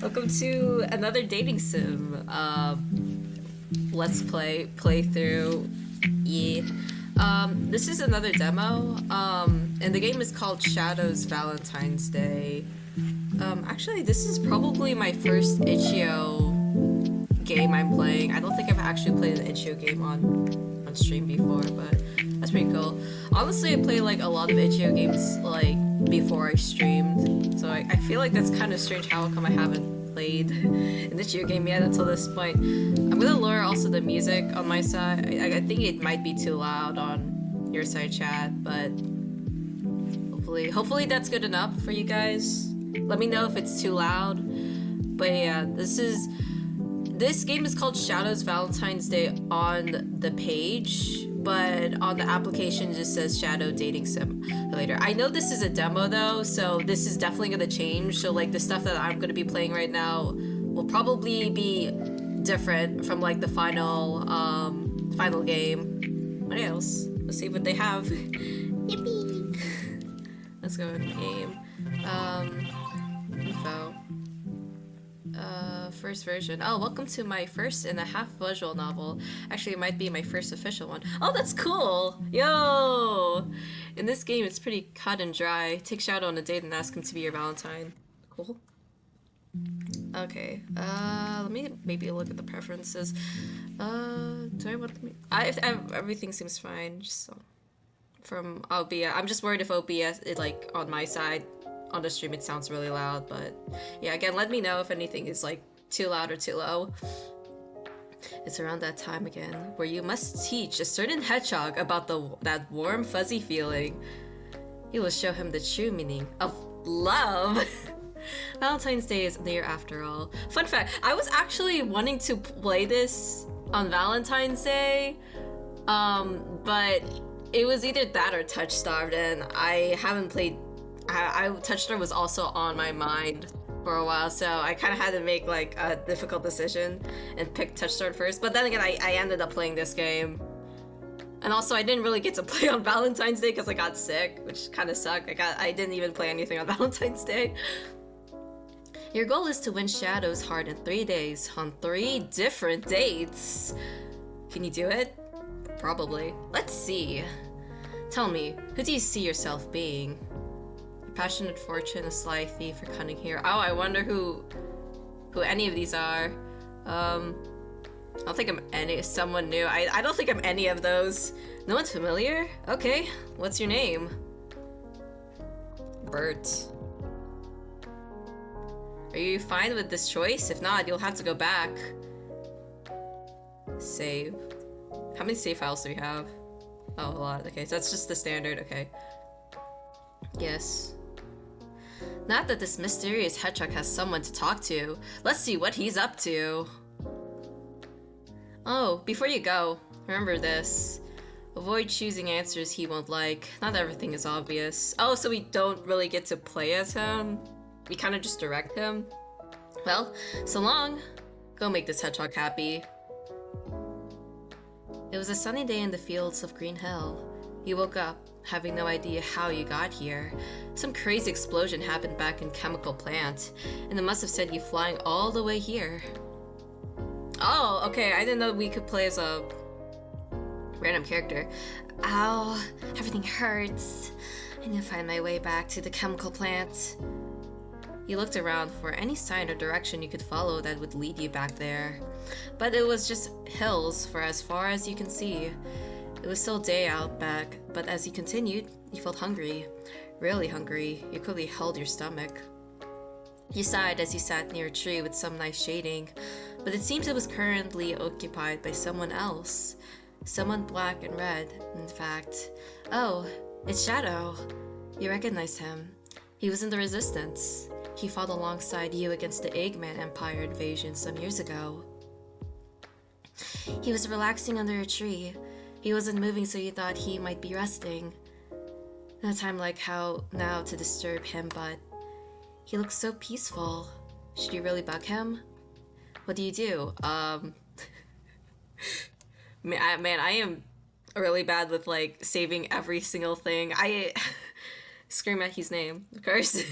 Welcome to another dating sim. Let's play playthrough. Yeah. This is another demo. And the game is called Shadows Valentine's Day. Actually, this is probably my first itchio game I'm playing. I don't think I've actually played an itchio game on stream before, but that's pretty cool. Honestly, I play like a lot of itchio games like before I streamed, so I feel like that's kind of strange how come I haven't played an itchio game yet until this point. I'm gonna lower also the music on my side. I think it might be too loud on your side, chat, but hopefully that's good enough for you guys. Let me know if it's too loud. But yeah, this game is called Shadows Valentine's Day on the page, but on the application it just says Shadow Dating Simulator. I know this is a demo though, so this is definitely gonna change. So like the stuff that I'm gonna be playing right now will probably be different from like the final game. What else? Let's see what they have. Yippee! Let's go in the game. Info. First version. Oh, welcome to my first and a half visual novel. Actually, it might be my first official one. Oh, that's cool! Yo! In this game, it's pretty cut and dry. Take Shadow on a date and ask him to be your Valentine. Cool. Okay. Let me maybe look at the preferences. Do I want me? Everything seems fine. Just from OBS. I'm just worried if OBS is like on my side. On the stream it sounds really loud, but yeah, again, let me know if anything is like too loud or too low. It's around that time again where you must teach a certain hedgehog about that warm fuzzy feeling. You will show him the true meaning of love. Valentine's Day is near after all. Fun fact, I was actually wanting to play this on Valentine's Day, but it was either that or Touch Starved, and I haven't played Touchstar was also on my mind for a while, so I kind of had to make like a difficult decision and pick Touchstar first. But then again, I ended up playing this game, and also I didn't really get to play on Valentine's Day because I got sick, which kind of sucked. I didn't even play anything on Valentine's Day. Your goal is to win Shadow's heart in 3 days on 3 different dates. Can you do it? Probably. Let's see. Tell me, who do you see yourself being? Passionate fortune, a sly thief, or cunning hero. Oh, I wonder who any of these are. I don't think I'm someone new. I don't think I'm any of those. No one's familiar? Okay, what's your name? Bert. Are you fine with this choice? If not, you'll have to go back. Save. How many save files do we have? Oh, a lot. Okay, so that's just the standard. Okay. Yes. Not that this mysterious hedgehog has someone to talk to. Let's see what he's up to. Oh, before you go, remember this. Avoid choosing answers he won't like. Not everything is obvious. Oh, so we don't really get to play as him? We kind of just direct him? Well, so long. Go make this hedgehog happy. It was a sunny day in the fields of Green Hill. You woke up, having no idea how you got here. Some crazy explosion happened back in Chemical Plant, and it must have sent you flying all the way here. Oh, okay, I didn't know we could play as a random character. Ow, everything hurts. I need to find my way back to the Chemical Plant. You looked around for any sign or direction you could follow that would lead you back there. But it was just hills for as far as you can see. It was still day out back, but as you continued, you felt hungry. Really hungry. You quickly held your stomach. You sighed as you sat near a tree with some nice shading, but it seems it was currently occupied by someone else. Someone black and red, in fact. Oh, it's Shadow. You recognize him. He was in the Resistance. He fought alongside you against the Eggman Empire invasion some years ago. He was relaxing under a tree. He wasn't moving, so you thought he might be resting. No time like how now to disturb him, but he looks so peaceful. Should you really bug him? What do you do? Man, I am really bad with like saving every single thing. I scream at his name, of course.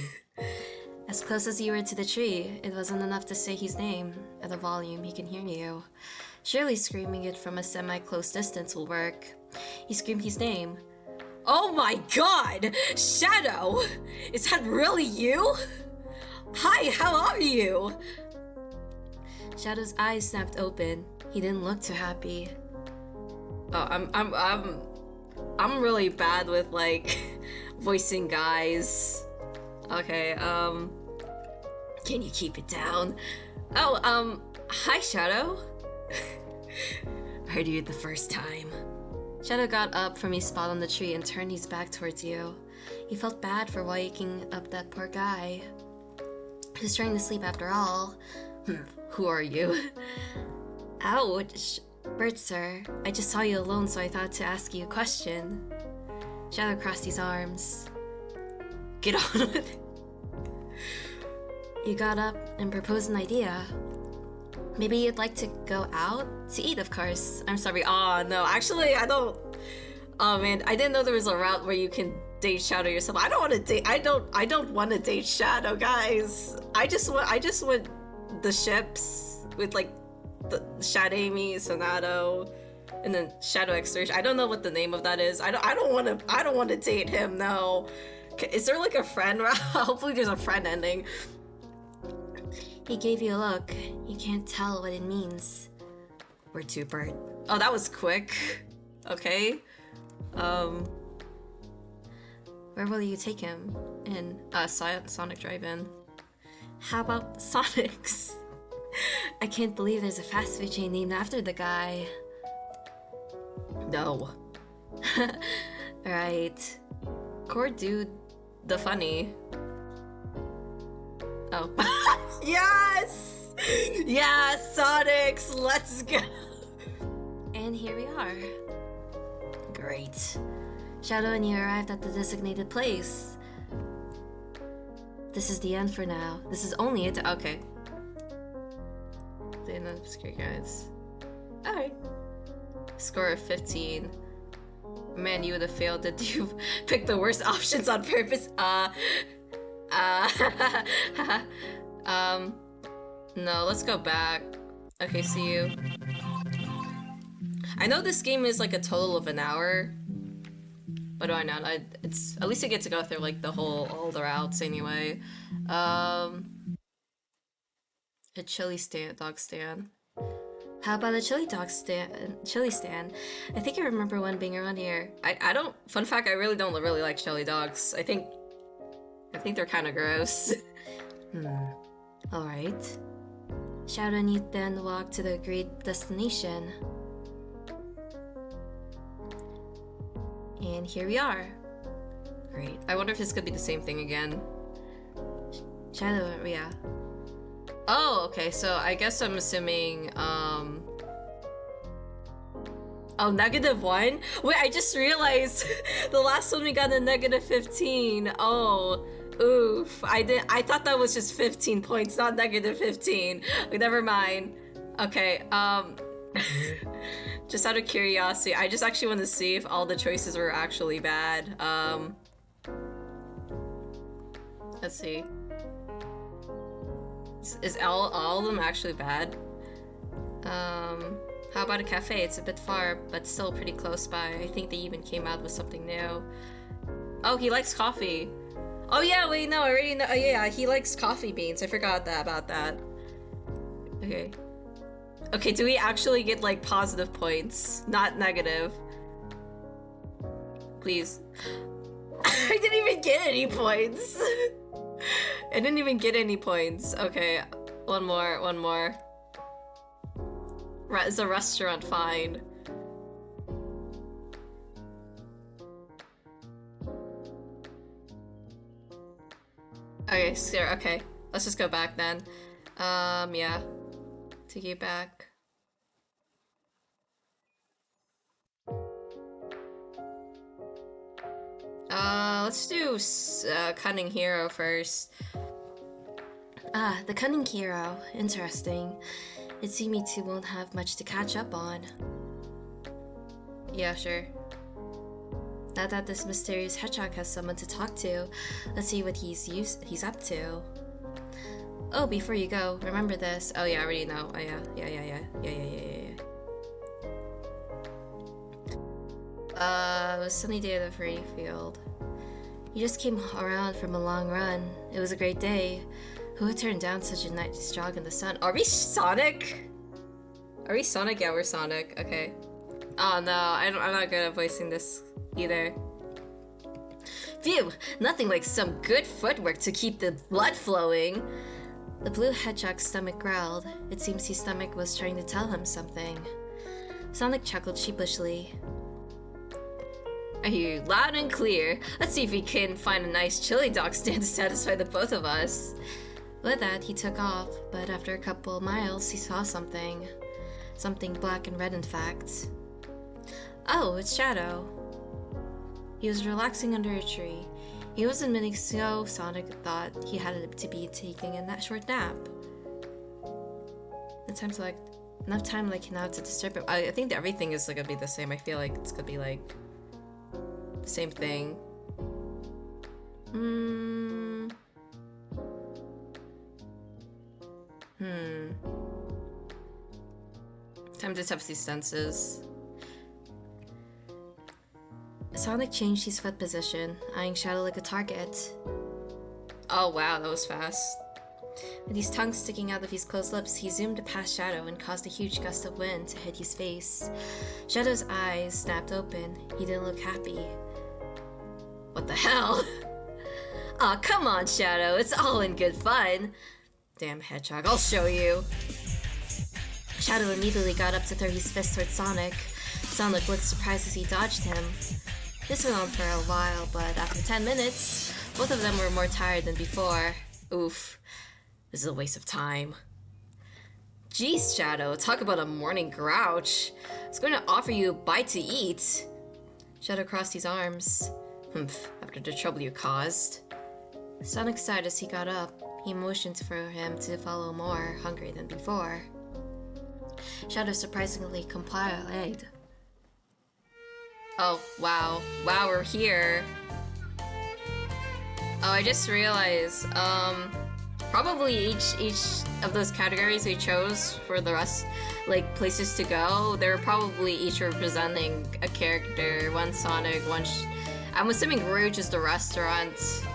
As close as you were to the tree, it wasn't enough to say his name at a volume he can hear you. Surely screaming it from a semi-close distance will work. He screamed his name. Oh my god! Shadow! Is that really you? Hi, how are you? Shadow's eyes snapped open. He didn't look too happy. Oh, I'm really bad with like voicing guys. Okay, can you keep it down? Oh, hi Shadow. Heard you the first time. Shadow got up from his spot on the tree and turned his back towards you. He felt bad for waking up that poor guy. He was trying to sleep after all. Who are you? Ouch. Bert, sir. I just saw you alone, so I thought to ask you a question. Shadow crossed his arms. Get on with it. You got up and proposed an idea. Maybe you'd like to go out? To eat, of course. I'm sorry. Oh, no. Actually, I don't... Oh, man. I didn't know there was a route where you can date Shadow yourself. I don't want to date... I don't want to date Shadow, guys. I just want the ships with, like, the Shadami, Sonato, and then Shadow Extortion. I don't know what the name of that is. I don't want to date him, no. Is there, like, a friend route? Hopefully there's a friend ending. He gave you a look. You can't tell what it means. We're too bird. Oh, that was quick. Okay. Where will you take him? In Sonic Drive-In. How about Sonic's? I can't believe there's a fast food chain named after the guy. No. Right. Core dude, the funny. Oh. Yes! Yes, Sonics, let's go! And here we are. Great. Shadow and you arrived at the designated place. This is the end for now. This is only it. Okay. The end of the screen, guys. Alright. Score of 15. Man, you would have failed. Did you pick the worst options on purpose? No, let's go back. Okay, see you. I know this game is like a total of an hour. But why not? It's at least I get to go through like all the routes anyway. A chili dog stand. How about a chili stand? I think I remember one being around here. I don't. Fun fact: I really don't really like chili dogs. I think they're kind of gross. All right. Shadow and you then walk to the agreed destination. And here we are. Great. I wonder if this could be the same thing again. Shadow, yeah. Oh, okay, so I guess I'm assuming, oh, -1? Wait, I just realized the last one we got a -15. Oh, oof. I thought that was just 15 points, not -15. Never mind. Okay, just out of curiosity, I just actually want to see if all the choices were actually bad. Let's see. Is all of them actually bad? How about a cafe? It's a bit far, but still pretty close by. I think they even came out with something new. Oh, he likes coffee. Oh yeah, wait, no, I already know. Oh, yeah, he likes coffee beans. I forgot about that. Okay. Okay, do we actually get, like, positive points? Not negative. Please. I didn't even get any points! I didn't even get any points. Okay, one more. Is a restaurant fine? Okay, sure, okay. Let's just go back then. Yeah. Take it back. Let's do Cunning Hero first. Ah, the Cunning Hero. Interesting. It seems me two won't have much to catch up on. Yeah, sure. Now that this mysterious hedgehog has someone to talk to, let's see what he's up to. Oh, before you go, remember this. Oh yeah, I already know. Oh yeah. It was a sunny day at the free field. You just came around from a long run. It was a great day. Who would turn down such a nice jog in the sun? Are we Sonic? Are we Sonic? Yeah, we're Sonic. Okay. Oh no, I'm not good at voicing this either. Phew! Nothing like some good footwork to keep the blood flowing. The blue hedgehog's stomach growled. It seems his stomach was trying to tell him something. Sonic chuckled sheepishly. I hear you loud and clear. Let's see if we can find a nice chili dog stand to satisfy the both of us. With that, he took off, but after a couple miles, he saw something. Something black and red, in fact. Oh, it's Shadow. He was relaxing under a tree. He was admitting so Sonic thought he had to be taking a short nap. Enough time now to disturb him. I think that everything is gonna be the same. I feel like it's gonna be like the same thing. Time to test these senses. Sonic changed his foot position, eyeing Shadow like a target. Oh wow, that was fast. With his tongue sticking out of his closed lips, he zoomed past Shadow and caused a huge gust of wind to hit his face. Shadow's eyes snapped open. He didn't look happy. What the hell? Aw, come on, Shadow. It's all in good fun. Damn hedgehog, I'll show you. Shadow immediately got up to throw his fist towards Sonic. Sonic looked surprised as he dodged him. This went on for a while, but after 10 minutes, both of them were more tired than before. Oof. This is a waste of time. Jeez, Shadow, talk about a morning grouch. I was going to offer you a bite to eat. Shadow crossed his arms. Humph, after the trouble you caused. Sonic sighed as he got up. He motioned for him to follow, more hungry than before. Shadow surprisingly complied. Oh, wow. Wow, we're here. Oh, I just realized, probably each of those categories we chose for the rest, like, places to go, they're probably each representing a character. One Sonic, I'm assuming Rouge is the restaurant.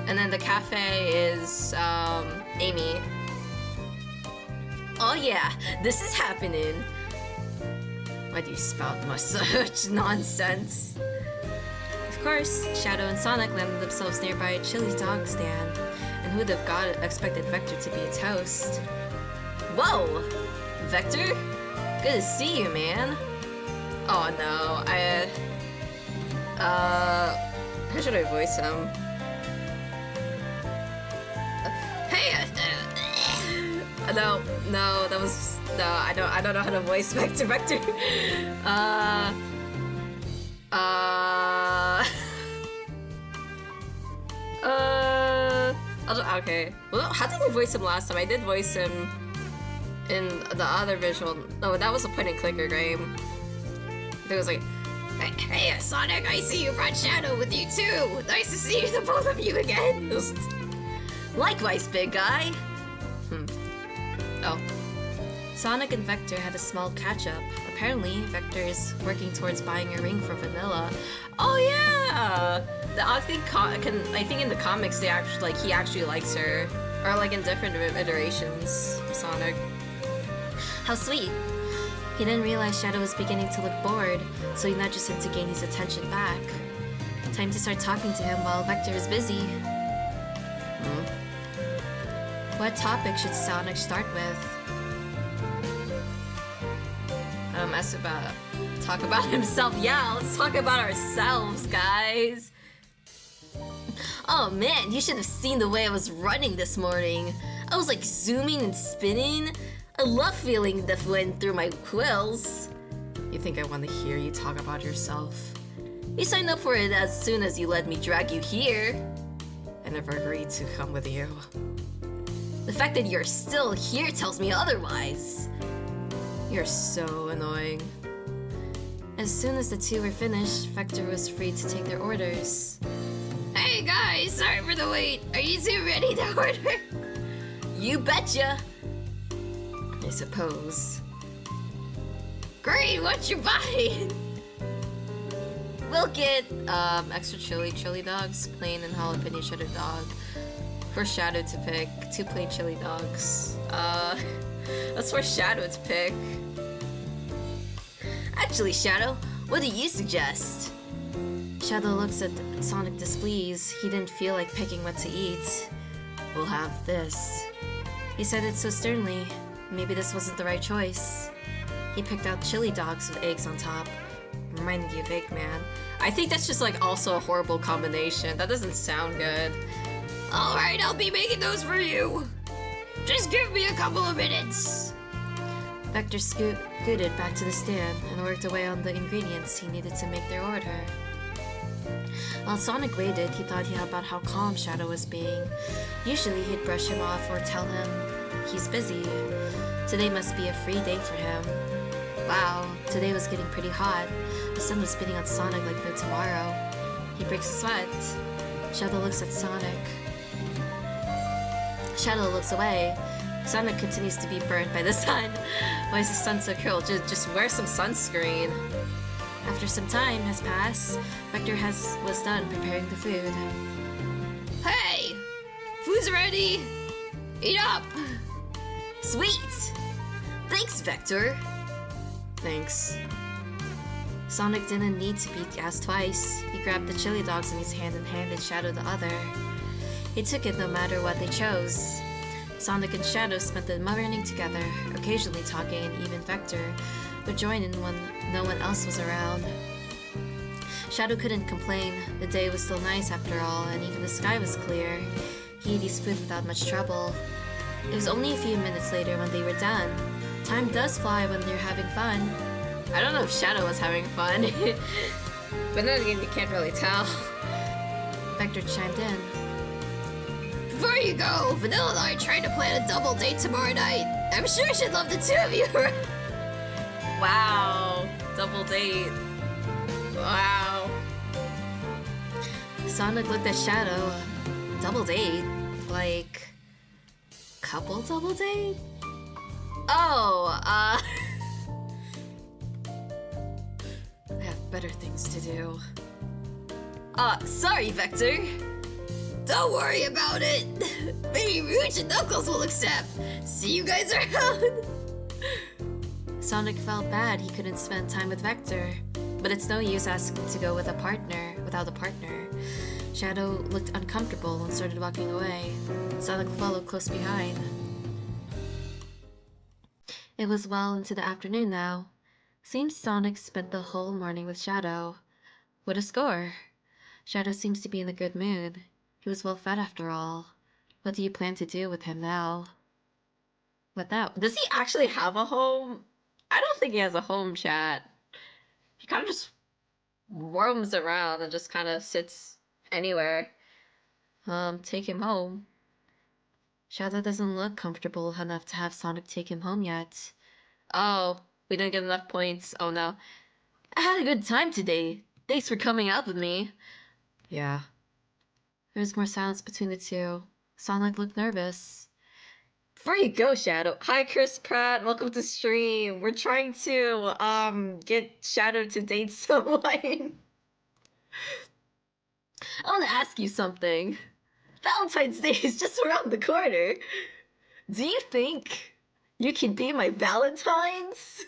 And then the cafe is, Amy. Oh yeah, this is happening. Why do you spout such nonsense? Of course, Shadow and Sonic landed themselves nearby a chili dog stand. And who'd have expected Vector to be its host? Whoa! Vector? Good to see you, man. Oh no, how should I voice him? No, I don't know how to voice Vector. Okay. Well, how did I voice him last time? I did voice him in the other visual. No, that was a point and clicker game. It was like, hey, Sonic, I see you brought Shadow with you too. Nice to see the both of you again. Likewise, big guy. Oh. Sonic and Vector had a small catch-up. Apparently, Vector is working towards buying a ring for Vanilla. Oh yeah! I think in the comics he actually likes her. Or like in different iterations of Sonic. How sweet! He didn't realize Shadow was beginning to look bored, so he nudged him to gain his attention back. Time to start talking to him while Vector is busy. What topic should Sonic start with? Talk about himself. Yeah, let's talk about ourselves, guys. Oh man, you should have seen the way I was running this morning. I was like zooming and spinning. I love feeling the wind through my quills. You think I want to hear you talk about yourself? You signed up for it as soon as you let me drag you here. I never agreed to come with you. The fact that you're still here tells me otherwise. You're so annoying. As soon as the two were finished, Vector was free to take their orders. Hey guys, sorry for the wait. Are you two ready to order? You betcha! I suppose. Great, what you buying? We'll get extra chili dogs, plain and jalapeno cheddar dog. For Shadow to pick, 2 plain chili dogs. That's for Shadow to pick. Actually, Shadow, what do you suggest? Shadow looks at Sonic displeased. He didn't feel like picking what to eat. We'll have this. He said it so sternly. Maybe this wasn't the right choice. He picked out chili dogs with eggs on top. Reminding you of Eggman. I think that's just like also a horrible combination. That doesn't sound good. Alright, I'll be making those for you. Just give me a couple of minutes. Vector scooted back to the stand and worked away on the ingredients he needed to make their order. While Sonic waited, he thought about how calm Shadow was being. Usually he'd brush him off or tell him he's busy. Today must be a free day for him. Wow, today was getting pretty hot. The sun was spitting on Sonic like no tomorrow. He breaks a sweat. Shadow looks at Sonic. Shadow looks away. Sonic continues to be burned by the sun. Why is the sun so cold? Just wear some sunscreen. After some time has passed, Vector was done preparing the food. Hey! Food's ready! Eat up! Sweet! Thanks, Vector! Thanks. Sonic didn't need to be asked twice. He grabbed the chili dogs in his hand and handed Shadow the other. He took it no matter what they chose. Sonic and Shadow spent the morning together, occasionally talking, and even Vector would join in when no one else was around. Shadow couldn't complain. The day was still nice after all, and even the sky was clear. He ate his food without much trouble. It was only a few minutes later when they were done. Time does fly when you're having fun. I don't know if Shadow was having fun, but then again, you can't really tell. Vector chimed in. Before you go, Vanilla and I are trying to plan a double date tomorrow night. I'm sure she'd love the two of you. Wow, double date. Wow. Sonic looked at Shadow. Double date? Like, couple double date? Oh, I have better things to do. Sorry, Vector. Don't worry about it. Maybe Rouge and Knuckles will accept. See you guys around. Sonic felt bad he couldn't spend time with Vector, but it's no use asking to go with a partner without a partner. Shadow looked uncomfortable and started walking away. Sonic followed close behind. It was well into the afternoon now. Seems Sonic spent the whole morning with Shadow. What a score! Shadow seems to be in a good mood. He was well fed after all. What do you plan to do with him now? What now? Does he actually have a home? I don't think he has a home, chat. He kind of just roams around and just kind of sits anywhere. Take him home. Shadow doesn't look comfortable enough to have Sonic take him home yet. Oh, we didn't get enough points. Oh no. I had a good time today. Thanks for coming out with me. Yeah. There was more silence between the two. Sonic looked nervous. Before you go, Shadow. Hi, Chris Pratt. Welcome to stream. We're trying to, get Shadow to date someone. I want to ask you something. Valentine's Day is just around the corner. Do you think you can be my Valentines?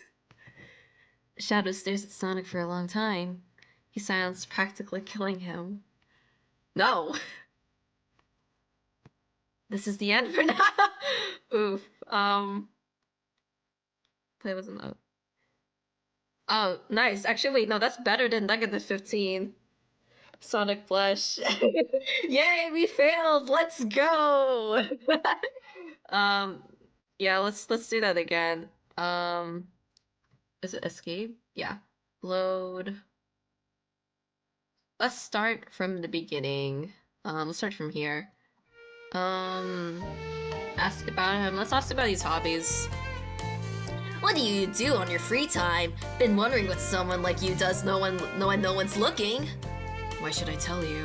Shadow stares at Sonic for a long time. His silence practically killing him. No. This is the end for now. Oof. Play wasn't up. Oh, nice. Actually, wait, no, that's better than -15. Sonic blush. Yay, we failed. Let's go. Yeah, let's do that again. Is it escape? Yeah. Load. Let's start from the beginning. Let's start from here. Ask about him. Let's ask about his hobbies. What do you do on your free time? Been wondering what someone like you does knowing no one's looking. Why should I tell you?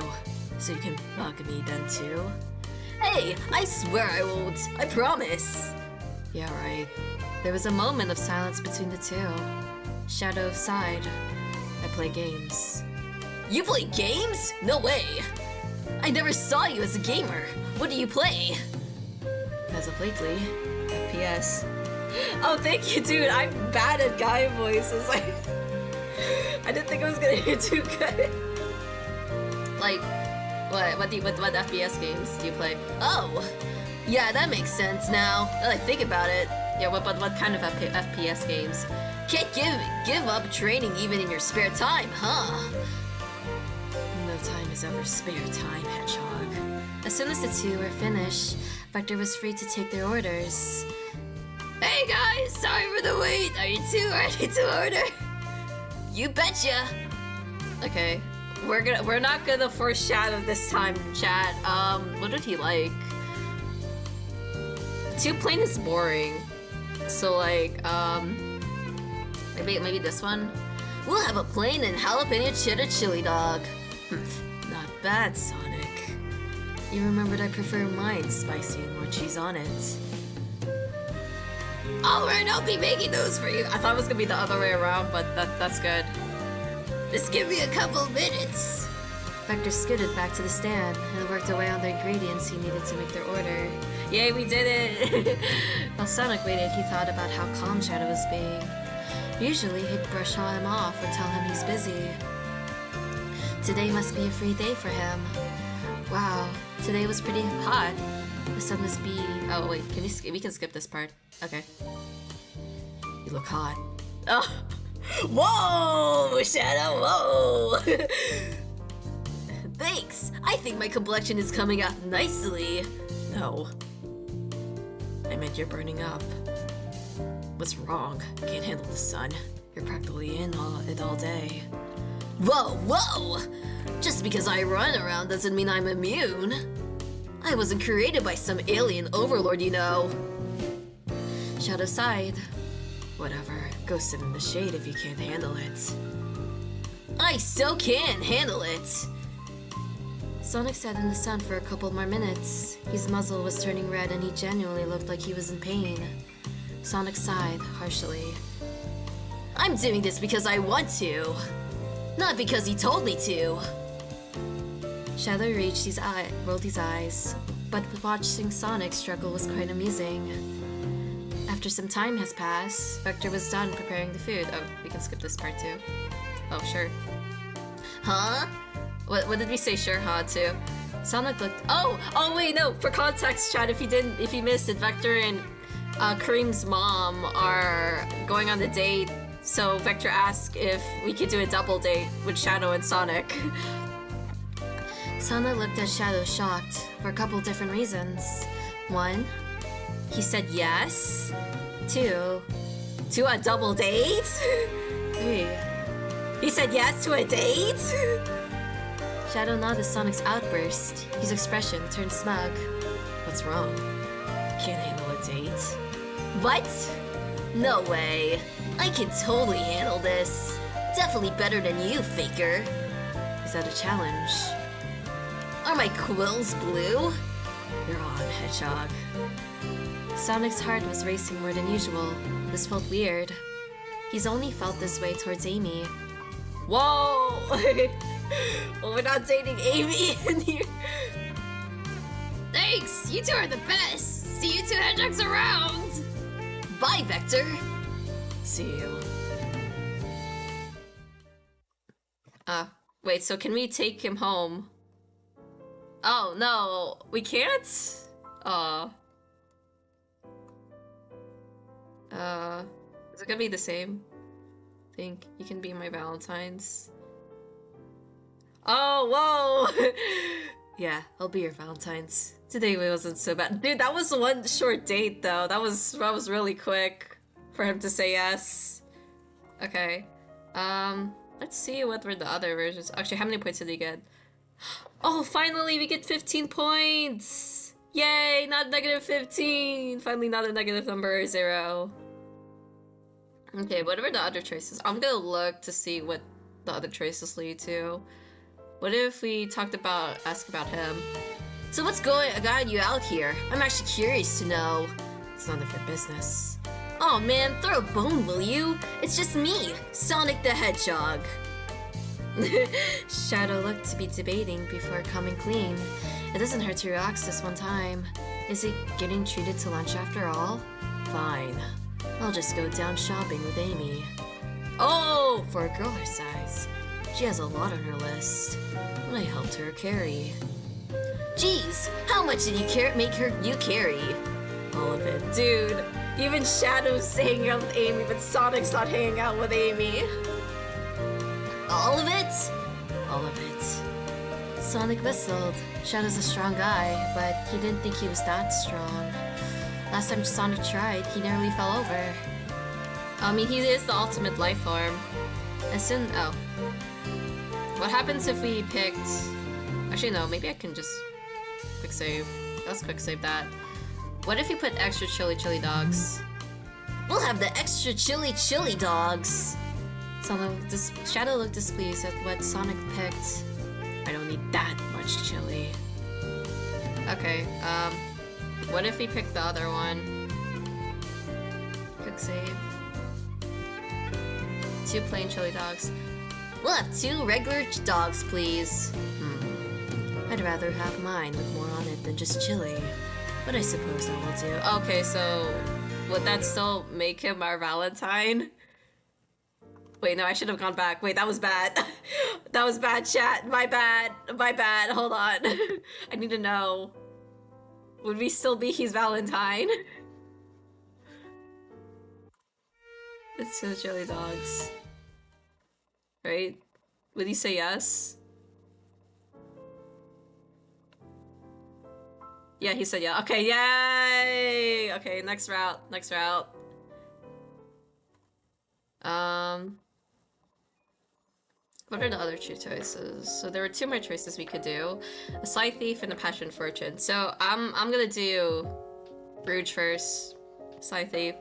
So you can bug me then too? Hey, I swear I won't. I promise. Yeah, right. There was a moment of silence between the two. Shadow sighed. I play games. You play games? No way! I never saw you as a gamer. What do you play? As of lately, FPS. Oh, thank you, dude. I'm bad at guy voices. I didn't think I was gonna do too good. Like, what FPS games do you play? Oh, yeah, that makes sense now that I think about it. Yeah, what kind of FPS games? Can't give up training even in your spare time, huh? No time is ever spare time, Hedgehog. As soon as the two were finished, Vector was free to take their orders. Hey guys, sorry for the wait. Are you two ready to order? You betcha. Okay, we're not gonna foreshadow this time, chat. What did he like? Too plain is boring. So like, maybe this one. We'll have a plain and jalapeno cheddar chili dog. Not bad, Sonic. You remembered I prefer mine spicy and more cheese on it. Alright, I'll be making those for you. I thought it was gonna be the other way around, but that's good. Just give me a couple minutes. Vector scooted back to the stand and worked away on the ingredients he needed to make their order. Yay, we did it! While Sonic waited, he thought about how calm Shadow was being. Usually, he'd brush him off or tell him he's busy. Today must be a free day for him. Wow, today was pretty hot. The sun was beating. Oh wait, we can skip this part. Okay. You look hot. Oh, whoa, Shadow, whoa. Thanks. I think my complexion is coming out nicely. No, I meant you're burning up. What's wrong? Can't handle the sun. You're practically in it all day. Whoa! Just because I run around doesn't mean I'm immune. I wasn't created by some alien overlord, you know. Shadow sighed. Whatever, go sit in the shade if you can't handle it. I still can handle it! Sonic sat in the sun for a couple more minutes. His muzzle was turning red and he genuinely looked like he was in pain. Sonic sighed harshly. I'm doing this because I want to, not because he told me to. Shadow rolled his eyes, but watching Sonic struggle was quite amusing. After some time has passed, Vector was done preparing the food. Oh, we can skip this part too. Oh, sure. Huh? What did we say sure, huh, to? Sonic looked- Oh wait, no, for context, chat, if you missed it, Vector and Kareem's mom are going on the date, so Vector asked if we could do a double date with Shadow and Sonic. Sonic looked at Shadow shocked for a couple different reasons. One, he said yes. Two, to a double date? Three, he said yes to a date? Shadow nodded Sonic's outburst. His expression turned smug. What's wrong? Can't handle a date? What? No way. I can totally handle this. Definitely better than you, Faker. Is that a challenge? Are my quills blue? You're on, Hedgehog. Sonic's heart was racing more than usual. This felt weird. He's only felt this way towards Amy. Whoa! Well, we're not dating Amy in here. Thanks! You two are the best! See you two hedgehogs around! Bye, Vector! See you. Wait, so can we take him home? Oh, no, we can't? Is it gonna be the same? I think you can be my Valentine's. Oh, whoa! Yeah, I'll be your Valentine's. Today wasn't so bad. Dude, that was one short date, though. That was really quick for him to say yes. Okay. Let's see what were the other versions. Actually, how many points did he get? Oh, finally, we get 15 points! Yay, not negative 15! Finally, not a negative number, 0. Okay, what are the other choices? I'm gonna look to see what the other choices lead to. What if we ask about him? So what's got you out here? I'm actually curious to know. It's none of your business. Oh man, throw a bone, will you? It's just me, Sonic the Hedgehog. Shadow looked to be debating before coming clean. It doesn't hurt to relax this one time. Is he getting treated to lunch after all? Fine. I'll just go down shopping with Amy. Oh, for a girl her size. She has a lot on her list. I helped her carry. Jeez, how much did you make you carry? All of it. Dude, even Shadow's hanging out with Amy, but Sonic's not hanging out with Amy. All of it? All of it. Sonic whistled. Shadow's a strong guy, but he didn't think he was that strong. Last time Sonic tried, he nearly fell over. I mean, he is the ultimate life form. Oh. What happens if we picked... Actually, no, maybe I can just quick save. Let's quick save that. What if you put extra chili dogs? We'll have the extra chili dogs! Shadow looked displeased at what Sonic picked. I don't need that much chili. Okay, what if we pick the other one? Quick save. 2 plain chili dogs. We'll have 2 regular dogs, please. I'd rather have mine with more on it than just chili. But I suppose that will do. Okay, so would that still make him our Valentine? Wait, no, I should have gone back. Wait, that was bad. That was bad, chat. My bad. My bad. Hold on. I need to know. Would we still be his Valentine? It's the chili dogs. Right? Would you say yes? Yeah, he said yeah. Okay, yay! Okay, next route. Next route. What are the other 2 choices? So there were 2 more choices we could do. A Sly Thief and a Passion Fortune. So I'm gonna do Rouge first. Sly Thief.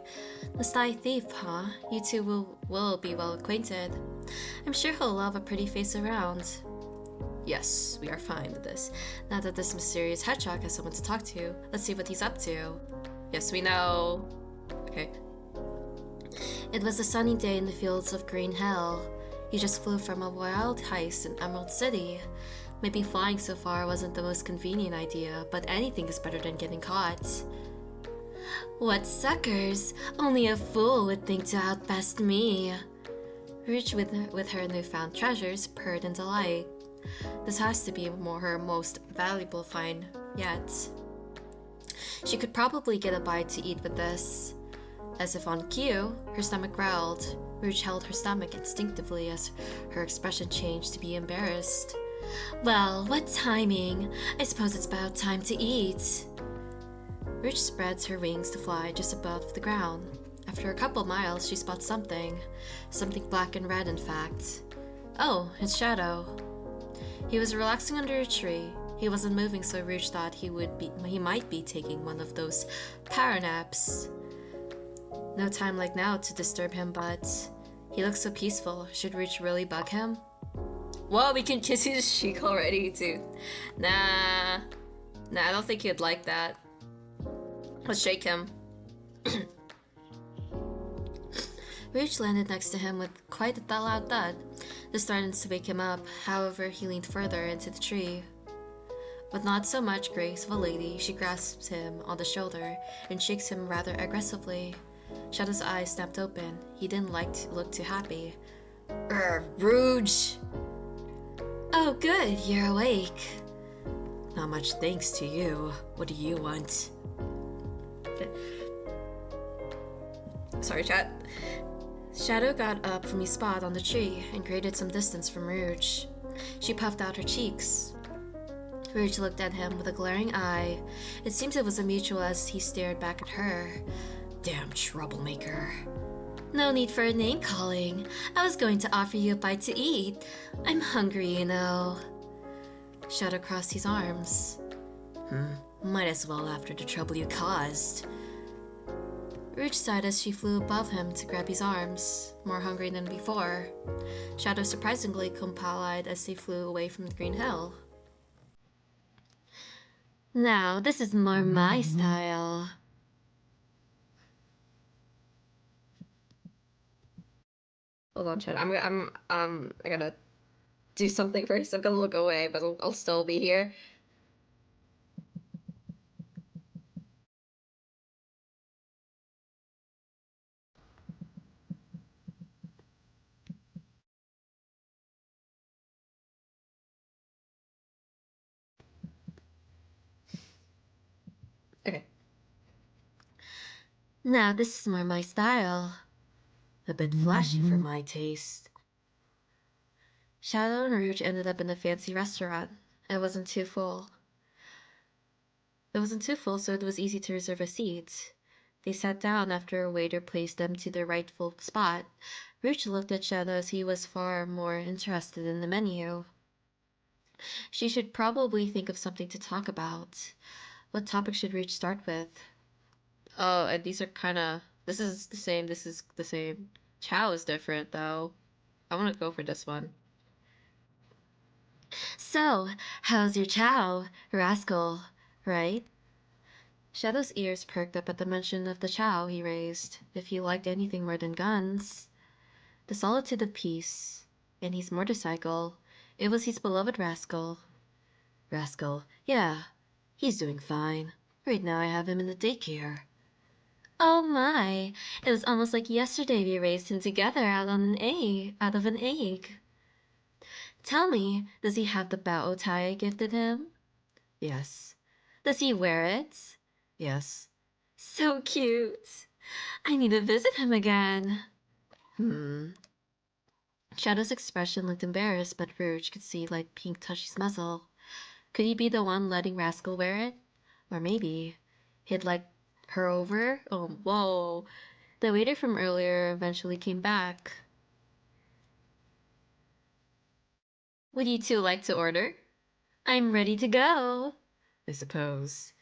The Sly Thief, huh? You two will be well acquainted. I'm sure he'll love a pretty face around. Yes, we are fine with this. Now that this mysterious hedgehog has someone to talk to, let's see what he's up to. Yes, we know. Okay. It was a sunny day in the fields of Green Hill. He just flew from a wild heist in Emerald City. Maybe flying so far wasn't the most convenient idea, but anything is better than getting caught. What suckers! Only a fool would think to outbest me. Rouge, with her newfound treasures, purred in delight. This has to be her most valuable find yet. She could probably get a bite to eat with this. As if on cue, her stomach growled. Rouge held her stomach instinctively as her expression changed to be embarrassed. Well, what timing! I suppose it's about time to eat. Rouge spreads her wings to fly just above the ground. After a couple miles, she spots something. Something black and red, in fact. Oh, it's Shadow. He was relaxing under a tree. He wasn't moving, so Rouge thought he might be taking one of those power naps. No time like now to disturb him, but he looks so peaceful. Should Rouge really bug him? Whoa, we can kiss his cheek already, too. Nah, I don't think he'd like that. Let's shake him. Rouge landed next to him with quite a loud thud. This threatened to wake him up, however he leaned further into the tree. With not so much grace of a lady, she grasps him on the shoulder and shakes him rather aggressively. Shadow's eyes snapped open. He didn't look too happy. Rouge! Oh good, you're awake. Not much thanks to you. What do you want? Sorry, chat. Shadow got up from his spot on the tree and created some distance from Rouge. She puffed out her cheeks. Rouge looked at him with a glaring eye. It seems it was a mutual as he stared back at her. Damn troublemaker. No need for a name calling. I was going to offer you a bite to eat. I'm hungry, you know. Shadow crossed his arms. Might as well after the trouble you caused. Rouge sighed as she flew above him to grab his arms, more hungry than before. Shadow surprisingly complied as they flew away from the Green Hill. Now, this is more my style. Hold on, Chad. I gotta do something first. I'm gonna look away, but I'll still be here. Okay. Now, this is more my style. A bit flashy for my taste. Shadow and Rouge ended up in a fancy restaurant. It wasn't too full. It wasn't too full, so it was easy to reserve a seat. They sat down after a waiter placed them to their rightful spot. Rouge looked at Shadow as he was far more interested in the menu. She should probably think of something to talk about. What topic should Rouge start with? Oh, and these are kind of. This is the same. This is the same. Chow is different though. I want to go for this one. So, how's your chow, rascal? Right? Shadow's ears perked up at the mention of the chow he raised, if he liked anything more than guns. The solitude of peace, and his motorcycle. It was his beloved rascal. Rascal, yeah, he's doing fine. Right now I have him in the daycare. Oh my, it was almost like yesterday we raised him together out of an egg. Tell me, does he have the bao tie I gifted him? Yes. Does he wear it? Yes. So cute. I need to visit him again. Hmm. Shadow's expression looked embarrassed, but Rouge could see light pink touch his muzzle. Could he be the one letting Rascal wear it? Or maybe he'd like her over? Oh, whoa. The waiter from earlier eventually came back. Would you two like to order? I'm ready to go. I suppose.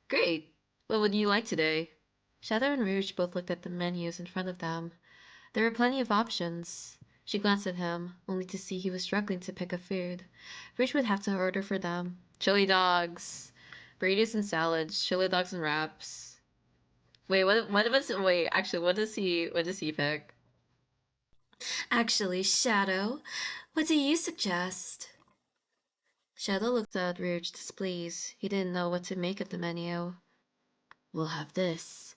Great. What would you like today? Shadow and Rouge both looked at the menus in front of them. There were plenty of options. She glanced at him, only to see he was struggling to pick a food. Rouge would have to order for them. Chili dogs, burritos and salads, chili dogs and wraps. Actually, what does he pick? Actually, Shadow, what do you suggest? Shadow looked at Rouge displeased. He didn't know what to make of the menu. We'll have this.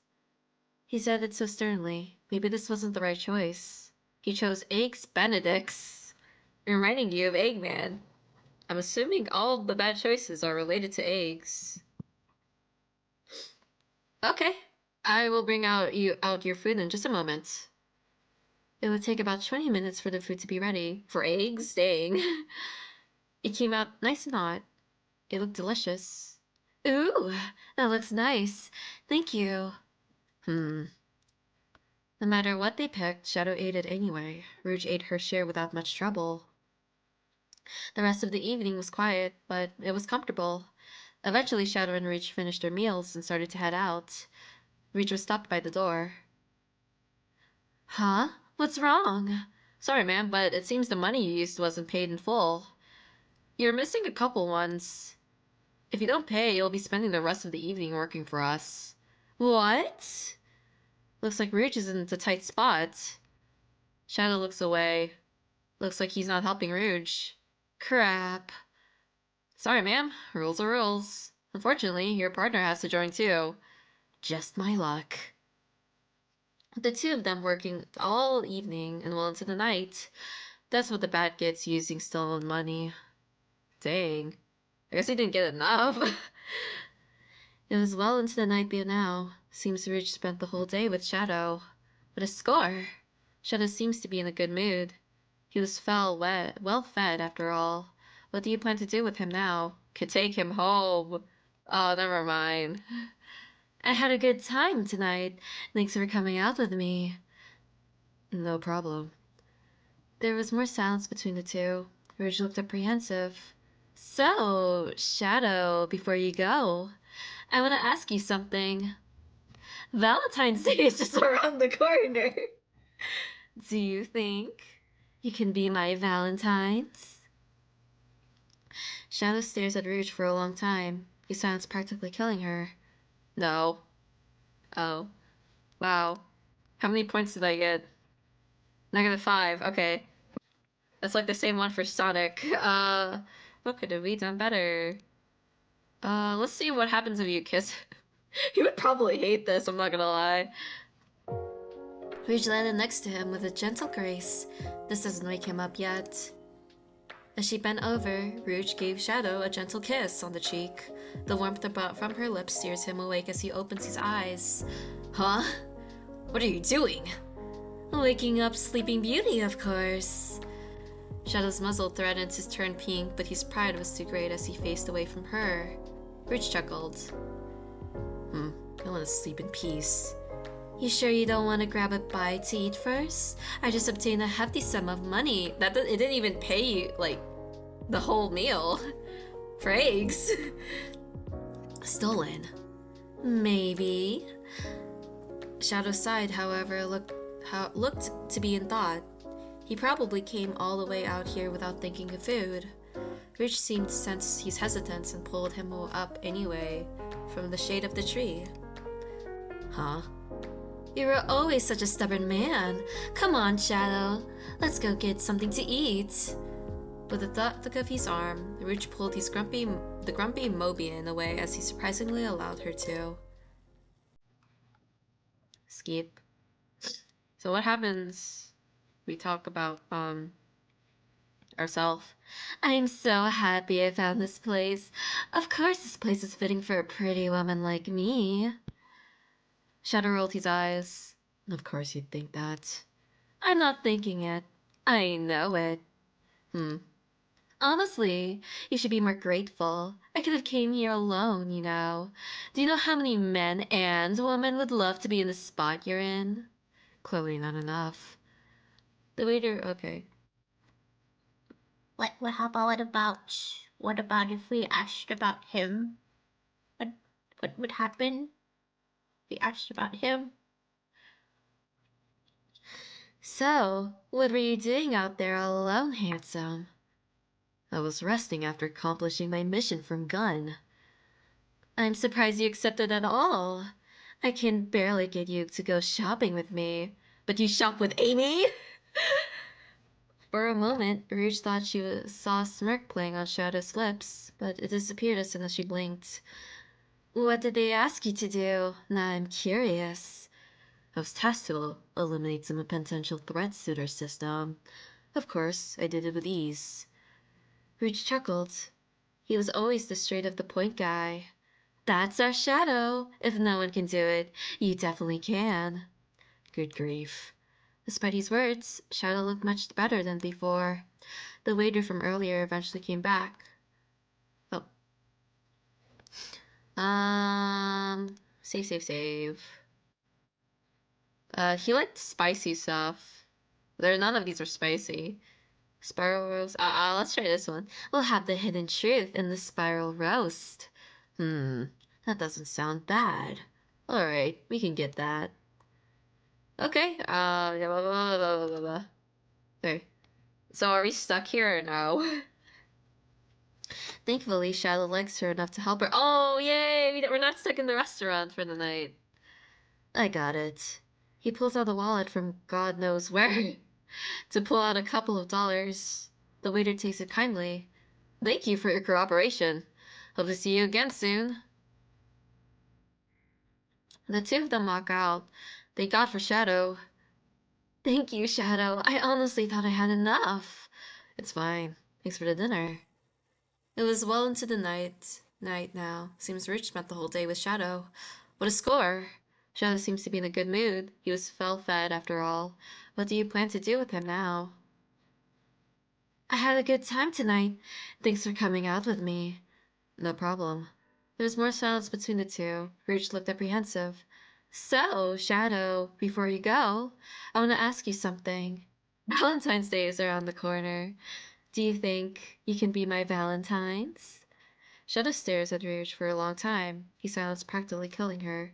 He said it so sternly. Maybe this wasn't the right choice. He chose eggs Benedicts, Reminding you of Eggman. I'm assuming all the bad choices are related to eggs. Okay. I will bring out your food in just a moment. It would take about 20 minutes for the food to be ready. For eggs? Dang. It came out nice and hot. It looked delicious. Ooh, that looks nice. Thank you. Hmm. No matter what they picked, Shadow ate it anyway. Rouge ate her share without much trouble. The rest of the evening was quiet, but it was comfortable. Eventually, Shadow and Rouge finished their meals and started to head out. Rouge was stopped by the door. Huh? What's wrong? Sorry, ma'am, but it seems the money you used wasn't paid in full. You're missing a couple ones. If you don't pay, you'll be spending the rest of the evening working for us. What? Looks like Rouge is in a tight spot. Shadow looks away. Looks like he's not helping Rouge. Crap. Sorry, ma'am. Rules are rules. Unfortunately, your partner has to join too. Just my luck. The two of them working all evening and well into the night. That's what the bat gets using stolen money. Dang. I guess he didn't get enough. It was well into the night by now. Seems Rouge spent the whole day with Shadow. But a score! Shadow seems to be in a good mood. He was well fed after all. What do you plan to do with him now? Could take him home. Oh, never mind. I had a good time tonight. Thanks for coming out with me. No problem. There was more silence between the two. Rouge looked apprehensive. So, Shadow, before you go, I want to ask you something. Valentine's Day is just around the corner. Do you think you can be my Valentine's? Shadow stares at Rouge for a long time. His silence practically killing her. No. Oh. Wow. How many points did I get? -5. Okay. That's like the same one for Sonic. What could have we done better? Let's see what happens if you kiss. He would probably hate this, I'm not gonna lie. Rouge landed next to him with a gentle grace. This doesn't wake him up yet. As she bent over, Rouge gave Shadow a gentle kiss on the cheek. The warmth about from her lips steers him awake as he opens his eyes. Huh? What are you doing? Waking up Sleeping Beauty, of course. Shadow's muzzle threatened to turn pink, but his pride was too great as he faced away from her. Rouge chuckled. I want to sleep in peace. You sure you don't want to grab a bite to eat first? I just obtained a hefty sum of money. It didn't even pay you, like, the whole meal. For eggs. Stolen. Maybe. Shadow sighed, however, looked to be in thought. He probably came all the way out here without thinking of food. Rich seemed to sense his hesitance and pulled him up anyway, from the shade of the tree. Huh? You were always such a stubborn man. Come on, Shadow. Let's go get something to eat. With a thought of his arm, Rouge pulled the grumpy Mobian away as he surprisingly allowed her to. Skip. So what happens? We talk about ourselves. I'm so happy I found this place. Of course this place is fitting for a pretty woman like me. Shadow rolled his eyes. Of course you'd think that. I'm not thinking it. I know it. Honestly, you should be more grateful. I could have came here alone, you know. Do you know how many men and women would love to be in the spot you're in? Clearly not enough. The waiter, okay. What about if we asked about him? What what would happen if we asked about him? So, what were you doing out there all alone, handsome? I was resting after accomplishing my mission from Gun. I'm surprised you accepted at all. I can barely get you to go shopping with me, but you shop with Amy? For a moment, Rouge thought she saw a smirk playing on Shadow's lips, but it disappeared as soon as she blinked. What did they ask you to do? Now I'm curious. I was tasked to eliminate some potential threats to their system. Of course, I did it with ease. Rouge chuckled. He was always the straight-of-the-point guy. That's our Shadow. If no one can do it, you definitely can. Good grief. Despite his words, Shadow looked much better than before. The waiter from earlier eventually came back. Oh. Save. He liked spicy stuff. None of these are spicy. Spiral roast. Let's try this one. We'll have the hidden truth in the spiral roast. That doesn't sound bad. Alright, we can get that. Okay, yeah, blah, blah, blah, blah, blah. Okay. So are we stuck here or no? Thankfully, Shadow likes her enough to help her. Oh, yay! We're not stuck in the restaurant for the night. I got it. He pulls out a wallet from God knows where to pull out a couple of dollars. The waiter takes it kindly. Thank you for your cooperation. Hope to see you again soon. The two of them walk out. Thank God for Shadow. Thank you, Shadow. I honestly thought I had enough. It's fine. Thanks for the dinner. It was well into the night now. Seems Rich spent the whole day with Shadow. What a score! Shadow seems to be in a good mood. He was well-fed after all. What do you plan to do with him now? I had a good time tonight. Thanks for coming out with me. No problem. There was more silence between the two. Rich looked apprehensive. So, Shadow, before you go, I want to ask you something. Valentine's Day is around the corner. Do you think you can be my Valentine's? Shadow stares at Rouge for a long time. His silence practically killing her.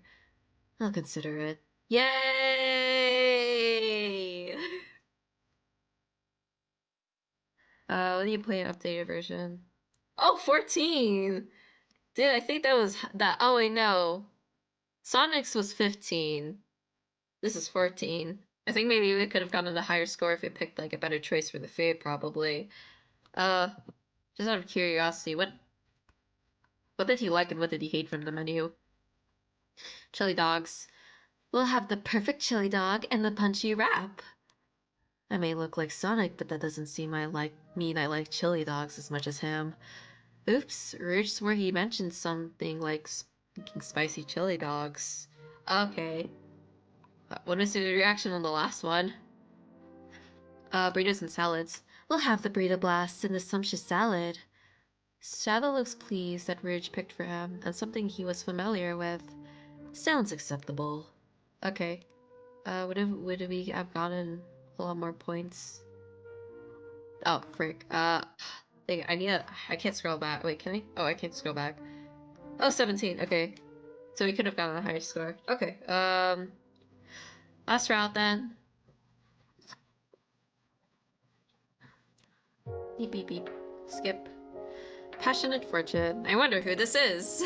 I'll consider it. Yay! What do you play an updated version? Oh, 14! Dude, I think that was that. Oh, wait, no. Sonic's was 15. This is 14. I think maybe we could have gotten a higher score if we picked like a better choice for the food, probably. Uh, just out of curiosity, what did he like and what did he hate from the menu? Chili dogs. We'll have the perfect chili dog and the punchy wrap. I may look like Sonic, but that doesn't mean I like chili dogs as much as him. Oops, Rouge swore he mentioned something like spicy chili dogs. Okay. What was the reaction on the last one? Burritos and salads. We'll have the burrito blast and the sumptuous salad. Shadow looks pleased that Rouge picked for him, and something he was familiar with. Sounds acceptable. Okay. Would we have gotten a lot more points? Oh, frick. Dang, I can't scroll back. Wait, can I? Oh, I can't scroll back. Oh, 17. Okay. So we could have gotten a higher score. Okay. Last route then. Beep beep beep. Skip. Passionate fortune. I wonder who this is.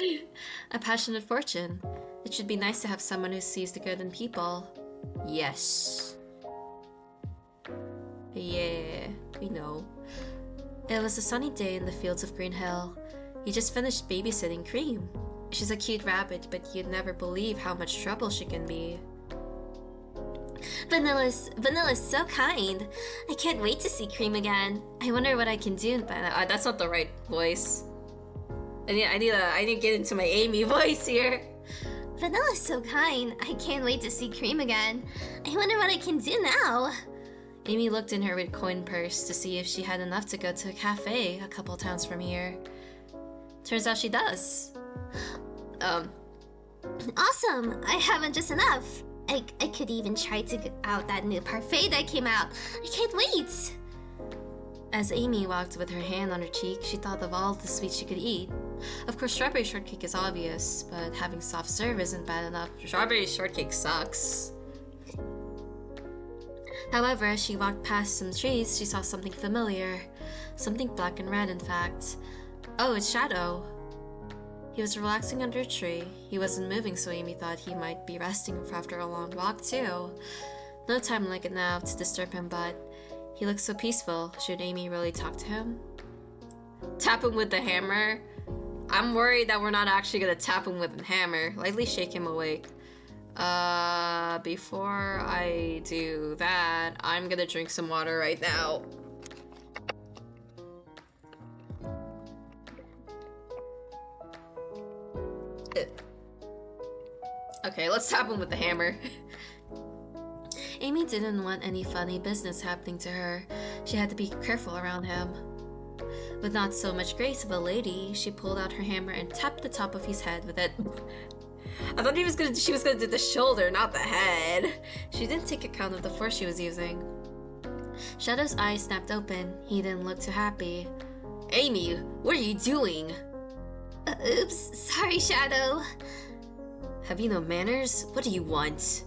A passionate fortune. It should be nice to have someone who sees the good in people. Yes. Yeah, we know. It was a sunny day in the fields of Green Hill. He just finished babysitting Cream. She's a cute rabbit, but you'd never believe how much trouble she can be. Vanilla's so kind. I can't wait to see Cream again. I wonder what I can do. That's not the right voice. I need to get into my Amy voice here. Vanilla's so kind. I can't wait to see Cream again. I wonder what I can do now. Amy looked in her red coin purse to see if she had enough to go to a cafe a couple towns from here. Turns out she does. Awesome. I haven't just enough. I could even try to get out that new parfait that came out. I can't wait. As Amy walked with her hand on her cheek, she thought of all the sweets she could eat. Of course, strawberry shortcake is obvious, but having soft serve isn't bad enough. Strawberry shortcake sucks. However, as she walked past some trees, she saw something familiar. Something black and red, in fact. Oh, it's Shadow. He was relaxing under a tree. He wasn't moving, so Amy thought he might be resting after a long walk, too. No time like it now to disturb him, but he looked so peaceful. Should Amy really talk to him? Tap him with the hammer? I'm worried that we're not actually gonna tap him with a hammer. Lightly shake him awake. Before I do that, I'm gonna drink some water right now. Okay, let's tap him with the hammer. Amy didn't want any funny business happening to her. She had to be careful around him. With not so much grace of a lady, she pulled out her hammer and tapped the top of his head with it. I thought she was gonna do the shoulder, not the head. She didn't take account of the force she was using. Shadow's eyes snapped open. He didn't look too happy. Amy, what are you doing? Oops, sorry, Shadow. Have you no manners? What do you want?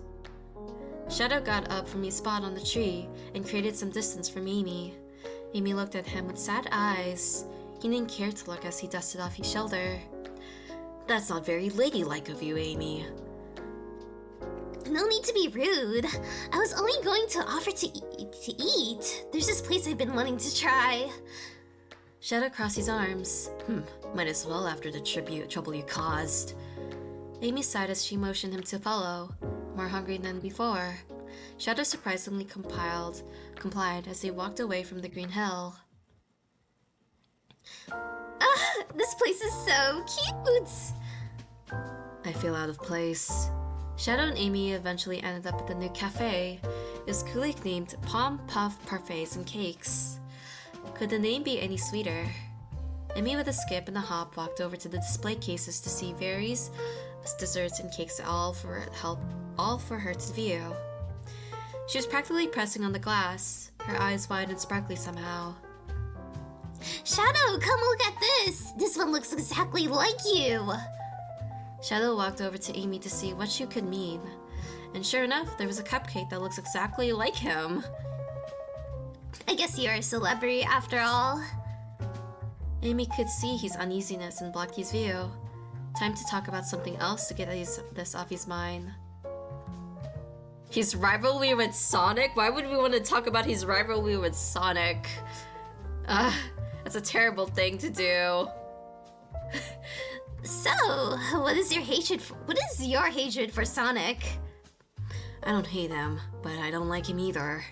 Shadow got up from his spot on the tree and created some distance from Amy. Amy looked at him with sad eyes. He didn't care to look as he dusted off his shoulder. That's not very ladylike of you, Amy. No need to be rude. I was only going to offer to eat. There's this place I've been wanting to try. Shadow crossed his arms. Might as well after the trouble you caused. Amy sighed as she motioned him to follow, more hungry than before. Shadow surprisingly complied as they walked away from the green hill. Ah, this place is so cute! I feel out of place. Shadow and Amy eventually ended up at the new cafe. It was coolly named Palm Puff Parfaits and Cakes. Could the name be any sweeter? Amy with a skip and a hop walked over to the display cases to see various desserts and cakes, all for her to view. She was practically pressing on the glass, her eyes wide and sparkly somehow. Shadow, come look at this! This one looks exactly like you! Shadow walked over to Amy to see what she could mean, and sure enough, there was a cupcake that looks exactly like him. I guess you're a celebrity after all. Amy could see his uneasiness and blocked his view. Time to talk about something else to get this off his mind. His rivalry with Sonic? Why would we want to talk about his rivalry with Sonic? That's a terrible thing to do. So, what is your hatred for Sonic? I don't hate him, but I don't like him either.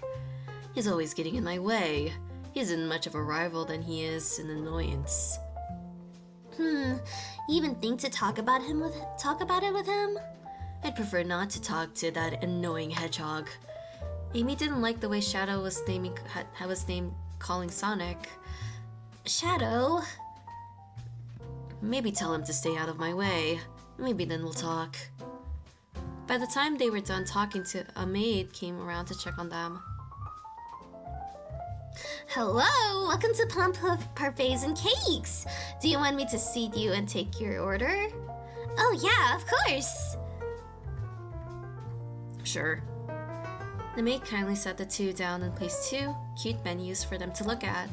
He's always getting in my way. He isn't much of a rival than he is an annoyance. You even think to talk about it with him? I'd prefer not to talk to that annoying hedgehog. Amy didn't like the way Shadow was calling Sonic. Shadow? Maybe tell him to stay out of my way. Maybe then we'll talk. By the time they were done talking, a maid came around to check on them. Hello, welcome to Plum Parfaits and Cakes. Do you want me to seat you and take your order? Oh yeah, of course. Sure. The maid kindly set the two down and placed two cute menus for them to look at.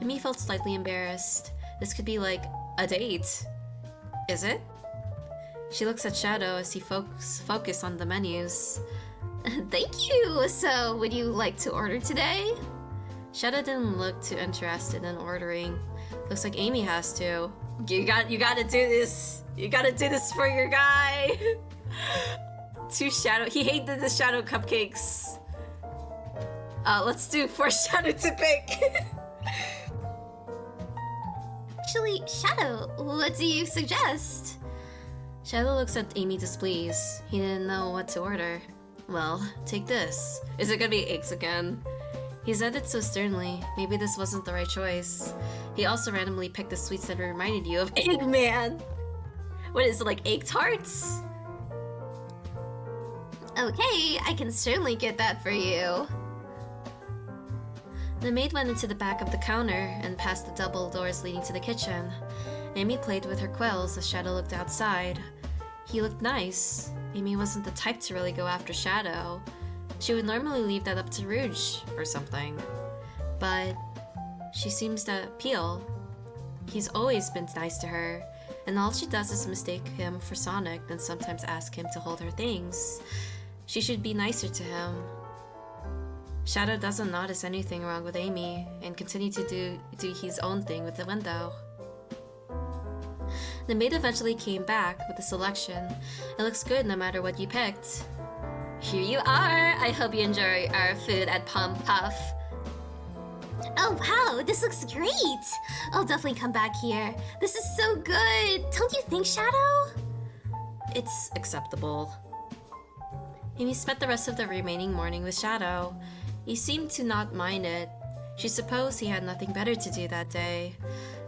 Amy felt slightly embarrassed. This could be like a date. Is it? She looks at Shadow as he focused on the menus. Thank you. So, would you like to order today? Shadow didn't look too interested in ordering. Looks like Amy has to. You gotta do this. You gotta do this for your guy. He hated the Shadow cupcakes. Let's do for Shadow to pick. Actually, Shadow, what do you suggest? Shadow looks at Amy displeased. He didn't know what to order. Well, take this. Is it gonna be eggs again? He said it so sternly. Maybe this wasn't the right choice. He also randomly picked the sweets that reminded you of Eggman. What is it, like egg tarts? Okay, I can certainly get that for you. The maid went into the back of the counter and past the double doors leading to the kitchen. Amy played with her quills as Shadow looked outside. He looked nice. Amy wasn't the type to really go after Shadow. She would normally leave that up to Rouge or something. But she seems to appeal. He's always been nice to her, and all she does is mistake him for Sonic, then sometimes ask him to hold her things. She should be nicer to him. Shadow doesn't notice anything wrong with Amy and continue to do his own thing with the window. The maid eventually came back with a selection. It looks good no matter what you picked. Here you are! I hope you enjoy our food at Pom Puff. Oh wow, this looks great! I'll definitely come back here. This is so good! Don't you think, Shadow? It's acceptable. Amy spent the rest of the remaining morning with Shadow. He seemed to not mind it. She supposed he had nothing better to do that day.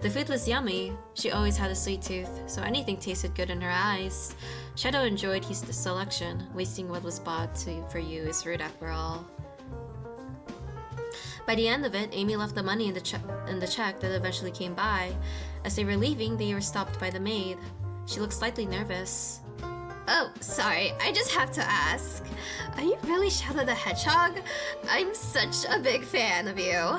The food was yummy. She always had a sweet tooth, so anything tasted good in her eyes. Shadow enjoyed his selection. Wasting what was bought for you is rude after all. By the end of it, Amy left the money in the check that eventually came by. As they were leaving, they were stopped by the maid. She looked slightly nervous. Oh, sorry, I just have to ask. Are you really Shadow the Hedgehog? I'm such a big fan of you.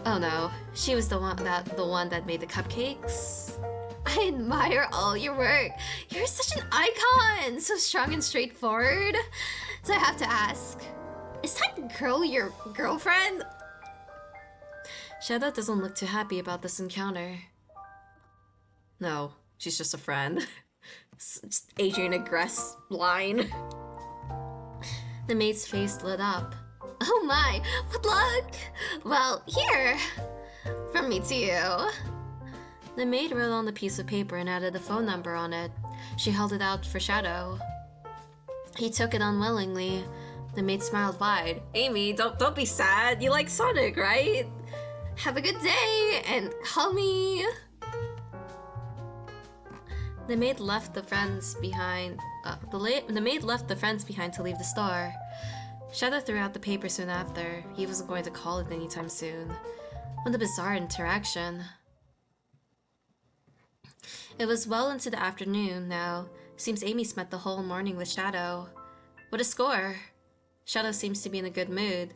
Oh no, she was the one that made the cupcakes? I admire all your work. You're such an icon, so strong and straightforward. So I have to ask, is that girl your girlfriend? Shadow doesn't look too happy about this encounter. No, she's just a friend. Adrian Agress line. The maid's face lit up. Oh my, what luck! Well, here, from me to you. The maid wrote on the piece of paper and added a phone number on it. She held it out for Shadow. He took it unwillingly. The maid smiled wide. Amy, don't be sad. You like Sonic, right? Have a good day and call me. The maid left the friends behind. The maid left the friends behind to leave the store. Shadow threw out the paper soon after. He wasn't going to call it anytime soon. What a bizarre interaction. It was well into the afternoon now. Seems Amy spent the whole morning with Shadow. What a score! Shadow seems to be in a good mood.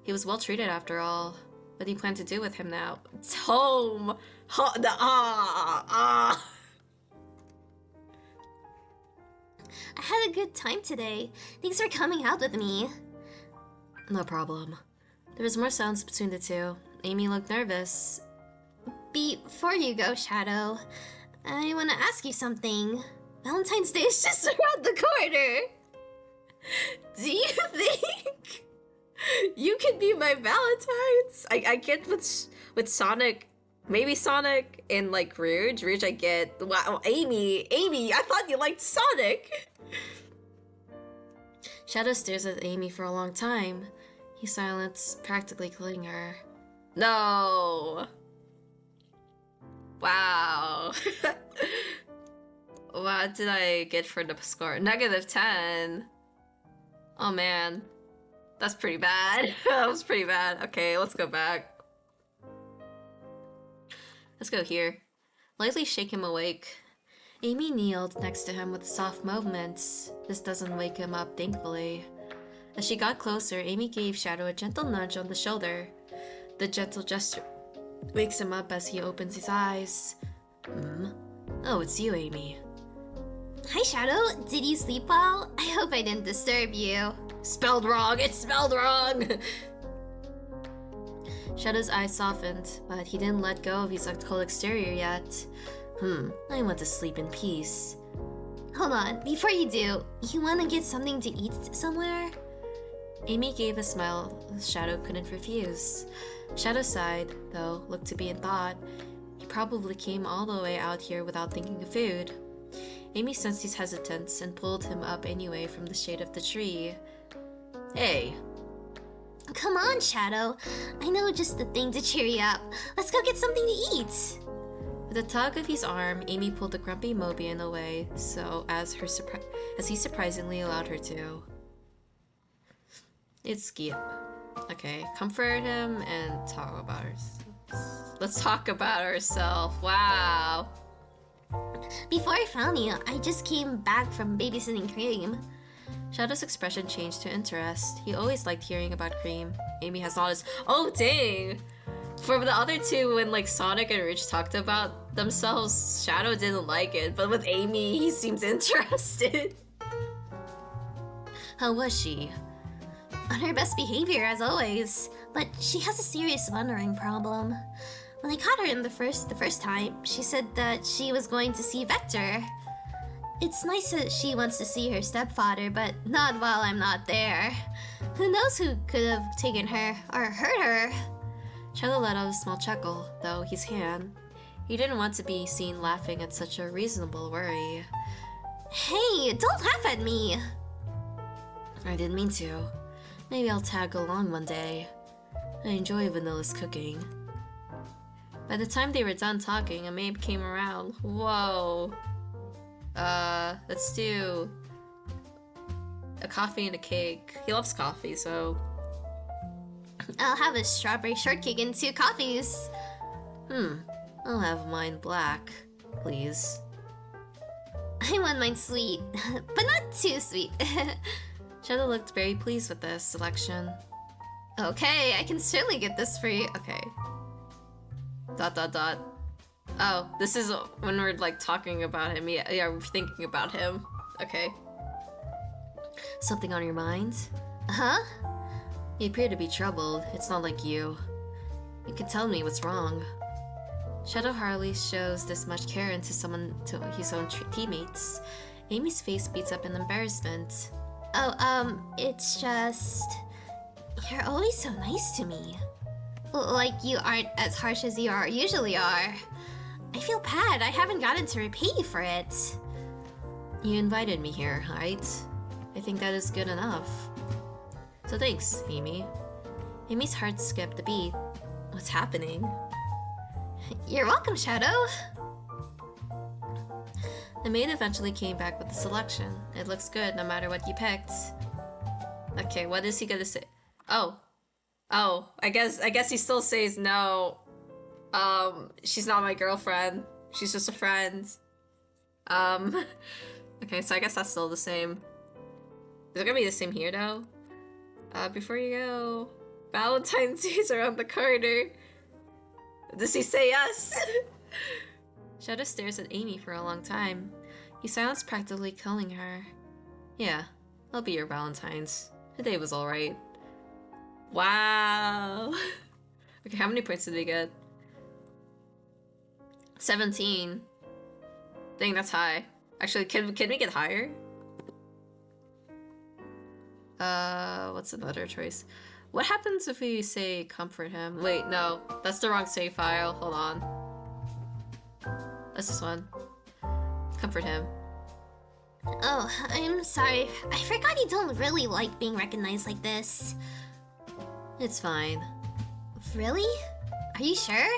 He was well treated after all. What do you plan to do with him now? It's home! I had a good time today. Thanks for coming out with me. No problem. There was more silence between the two. Amy looked nervous. Before you go, Shadow, I want to ask you something. Valentine's Day is just around the corner. Do you think you could be my Valentine's? I get with Sonic, maybe Sonic and like Rouge. Rouge I get. Wow, Amy, I thought you liked Sonic. Shadow stares at Amy for a long time. He silenced, practically killing her. No. Wow. What did I get for the score? -10. Oh man. That's pretty bad. That was pretty bad. Okay, let's go back. Let's go here. Lightly shake him awake. Amy kneeled next to him with soft movements. This doesn't wake him up, thankfully. As she got closer, Amy gave Shadow a gentle nudge on the shoulder. The gentle gesture wakes him up as he opens his eyes. Oh, it's you, Amy. Hi, Shadow. Did you sleep well? I hope I didn't disturb you. Spelled wrong! It's spelled wrong! Shadow's eyes softened, but he didn't let go of his cold exterior yet. I want to sleep in peace. Hold on. Before you do, you want to get something to eat somewhere? Amy gave a smile Shadow couldn't refuse. Shadow sighed, though, looked to be in thought. He probably came all the way out here without thinking of food. Amy sensed his hesitance and pulled him up anyway from the shade of the tree. Hey. Come on, Shadow. I know just the thing to cheer you up. Let's go get something to eat. With a tug of his arm, Amy pulled the grumpy Mobian away, so as he surprisingly allowed her to. It's Skip. Okay, comfort him and talk about ourselves. Let's talk about ourselves. Wow. Before I found you, I just came back from babysitting Cream. Shadow's expression changed to interest. He always liked hearing about Cream. Amy has noticed. Oh, dang! For the other two, when like Sonic and Rouge talked about themselves, Shadow didn't like it, but with Amy, he seems interested. How was she? On her best behavior, as always. But she has a serious wandering problem. When I caught her in the first time, she said that she was going to see Vector. It's nice that she wants to see her stepfather, but not while I'm not there. Who knows who could have taken her or hurt her? Shadow let out a small chuckle, though his hand. He didn't want to be seen laughing at such a reasonable worry. Hey, don't laugh at me! I didn't mean to. Maybe I'll tag along one day. I enjoy Vanilla's cooking. By the time they were done talking, a maid came around. Whoa. Let's do a coffee and a cake. He loves coffee, so... I'll have a strawberry shortcake and 2 coffees. I'll have mine black, please. I want mine sweet, but not too sweet. Shadow looked very pleased with this selection. Okay, I can certainly get this for you. Okay. ... Oh, this is when we're like talking about him. Yeah, we're thinking about him. Okay. Something on your mind? Huh? You appear to be troubled. It's not like you. You can tell me what's wrong. Shadow hardly shows this much care into his own teammates. Amy's face beats up in embarrassment. Oh, it's just... You're always so nice to me. Like you aren't as harsh as you usually are. I feel bad. I haven't gotten to repay you for it. You invited me here, right? I think that is good enough. So thanks, Amy. Amy's heart skipped a beat. What's happening? You're welcome, Shadow. The maid eventually came back with the selection. It looks good no matter what you picked. Okay, what is he gonna say? Oh, I guess he still says no. She's not my girlfriend. She's just a friend. Okay, so I guess that's still the same. Is it gonna be the same here though? Before you go, Valentine's Day's around the corner. Does he say yes? Shadow stares at Amy for a long time. His silence practically killing her. Yeah, I'll be your Valentine's. Today was alright. Wow. Okay, how many points did we get? 17. Dang, that's high. Actually, can we get higher? What's another choice? What happens if we say comfort him? Wait, no. That's the wrong save file. Hold on. That's this one. Comfort him. Oh, I'm sorry. I forgot you don't really like being recognized like this. It's fine. Really? Are you sure?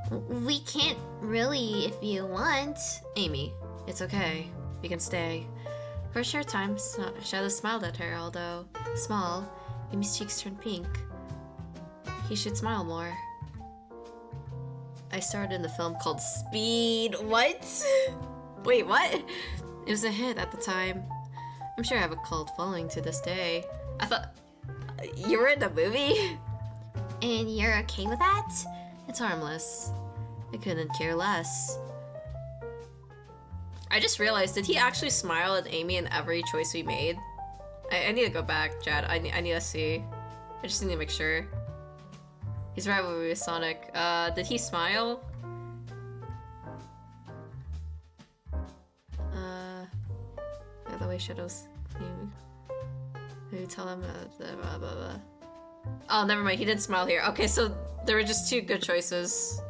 We can't really if you want. Amy, it's okay. We can stay. For a short time, Shadow smiled at her, although small, Amy's cheeks turned pink. He should smile more. I starred in the film called Speed. What? Wait, what? It was a hit at the time. I'm sure I have a cult following to this day. I thought you were in the movie? And you're okay with that? It's harmless. I couldn't care less. I just realized, did he actually smile at Amy in every choice we made? I need to go back, Chad. I need to see. I just need to make sure. His rivalry with Sonic. Did he smile? Yeah, the way Shadow's name. Maybe tell him blah, blah, blah. Oh, never mind. He didn't smile here. Okay, so there were just two good choices.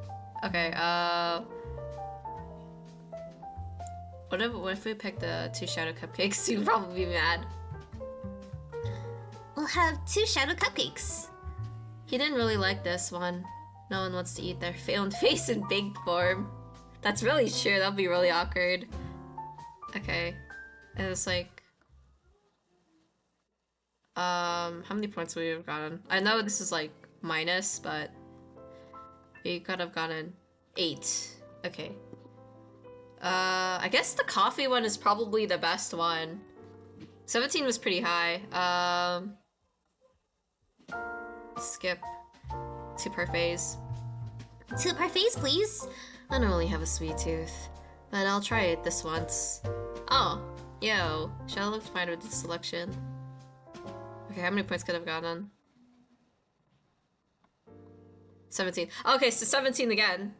Okay, what if we pick the 2 Shadow Cupcakes? You'd probably be mad. We'll have 2 shadow cupcakes. He didn't really like this one. No one wants to eat their own face in big form. That's really true. That'd be really awkward. Okay. And it's like... how many points would we have gotten? I know this is like minus, but... we could have gotten 8. Okay. I guess the coffee one is probably the best one. 17 was pretty high. Skip to parfaits. 2 parfaits, please. I don't really have a sweet tooth, but I'll try it this once. Oh, yo, Shadow looked fine with this selection. Okay, how many points could I have gotten? 17. Okay, so 17 again.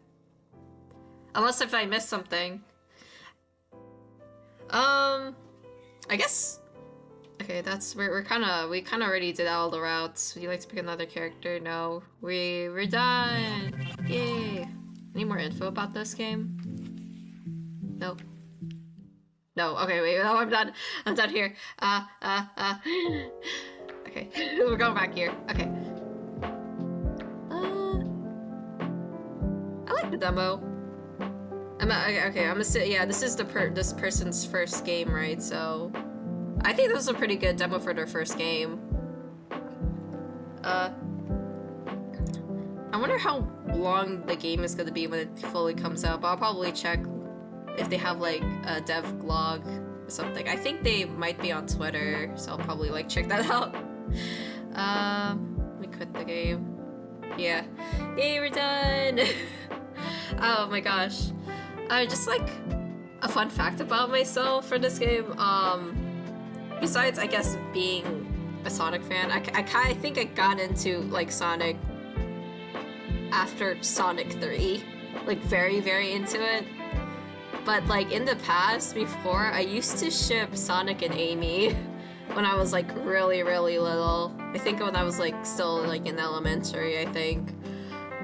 Unless if I missed something. I guess. Okay, that's we kind of already did all the routes. Would you like to pick another character? No, we're done. Yay! Any more info about this game? Nope. No. Okay, wait. No, I'm done. I'm done here. Okay, we're going back here. Okay. I like the demo. Okay, I'm gonna say, yeah, this is this person's first game, right? So I think this was a pretty good demo for their first game. I wonder how long the game is gonna be when it fully comes out, but I'll probably check if they have like a dev log or something. I think they might be on Twitter, so I'll probably like check that out. Let me quit the game. Yeah. Yay, we're done! Oh my gosh. Just like a fun fact about myself for this game, besides I guess being a Sonic fan, I think I got into like Sonic after Sonic 3, like very, very into it. But like in the past, before, I used to ship Sonic and Amy when I was like really, really little. I think when I was like still like in elementary, I think.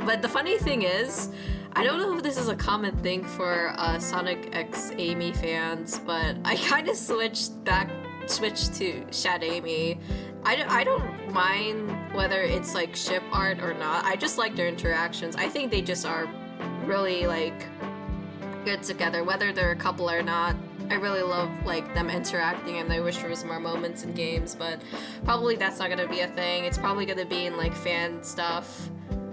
But the funny thing is, I don't know if this is a common thing for Sonic X Amy fans, but I kind of switched to Shad Amy. I don't mind whether it's like ship art or not. I just like their interactions. I think they just are really like good together, whether they're a couple or not. I really love like them interacting, and I wish there was more moments in games, but probably that's not gonna be a thing. It's probably gonna be in like fan stuff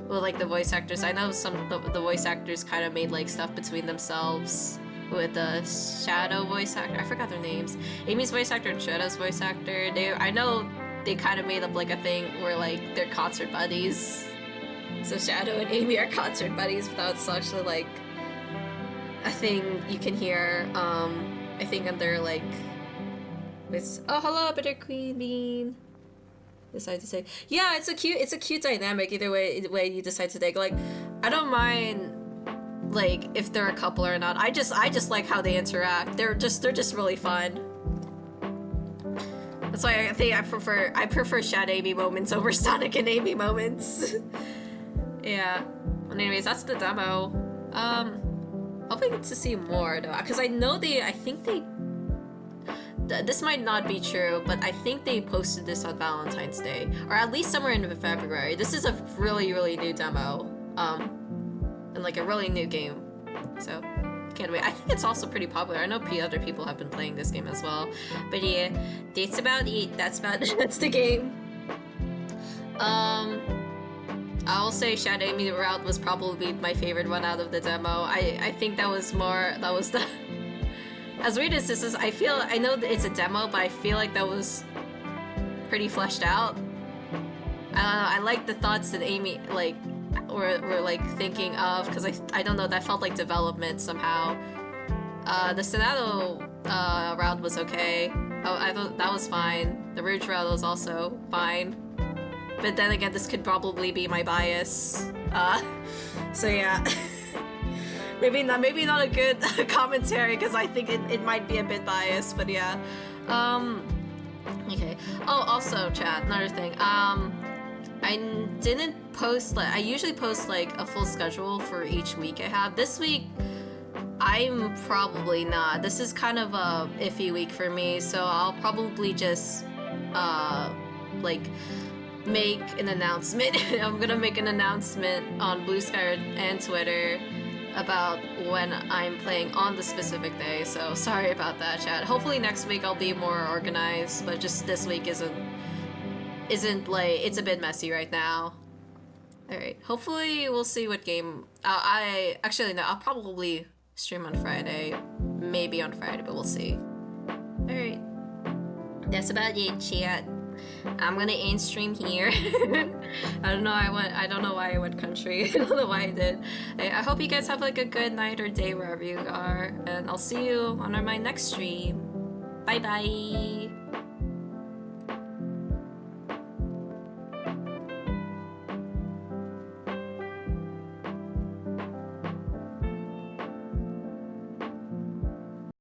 with like the voice actors. I know some the voice actors kind of made like stuff between themselves with the Shadow voice actor. I forgot their names. Amy's voice actor and Shadow's voice actor. I know they kind of made up like a thing where like they're concert buddies. So Shadow and Amy are concert buddies, but that's actually like a thing you can hear. I think under like It's oh hello, Bitter Queen Bean. Decide to take. Yeah, it's a cute dynamic either way you decide to take. Like, I don't mind like if they're a couple or not. I just like how they interact. They're just really fun. That's why I think I prefer Shad Amy moments over Sonic and Amy moments. Yeah. Well, anyways, that's the demo. Hoping to see more though, because I think they. This might not be true, but I think they posted this on Valentine's Day, or at least somewhere in February. This is a really new demo, and like a really new game, so can't wait. I think it's also pretty popular. I know other people have been playing this game as well, but yeah, that's about it. That's the game. I'll say Shad Amy route was probably my favorite one out of the demo. I think that was the. As weird as this is, I know that it's a demo, but I feel like that was pretty fleshed out. I don't know, I like the thoughts that Amy, like, were like, thinking of, because I don't know, that felt like development somehow. The Sonato route was okay. I thought that was fine. The Rouge route was also fine. But then again, this could probably be my bias. So yeah. Maybe not a good commentary, because I think it might be a bit biased, but yeah. Okay. Oh, also, chat, another thing. I didn't post, I usually post like a full schedule for each week I have. This week, I'm probably not. This is kind of a iffy week for me, so I'll probably just, like, make an announcement. I'm gonna make an announcement on Blue Sky and Twitter about when I'm playing on the specific day, so sorry about that, chat. Hopefully next week I'll be more organized, but just this week isn't like, it's a bit messy right now. Alright, hopefully we'll see what game, actually no, I'll probably stream on Friday, maybe on Friday, but we'll see. Alright, that's about it, chat. I'm gonna end stream here. I don't know why I went country. I don't know why I did. I hope you guys have like a good night or day wherever you are, and I'll see you on my next stream. Bye bye.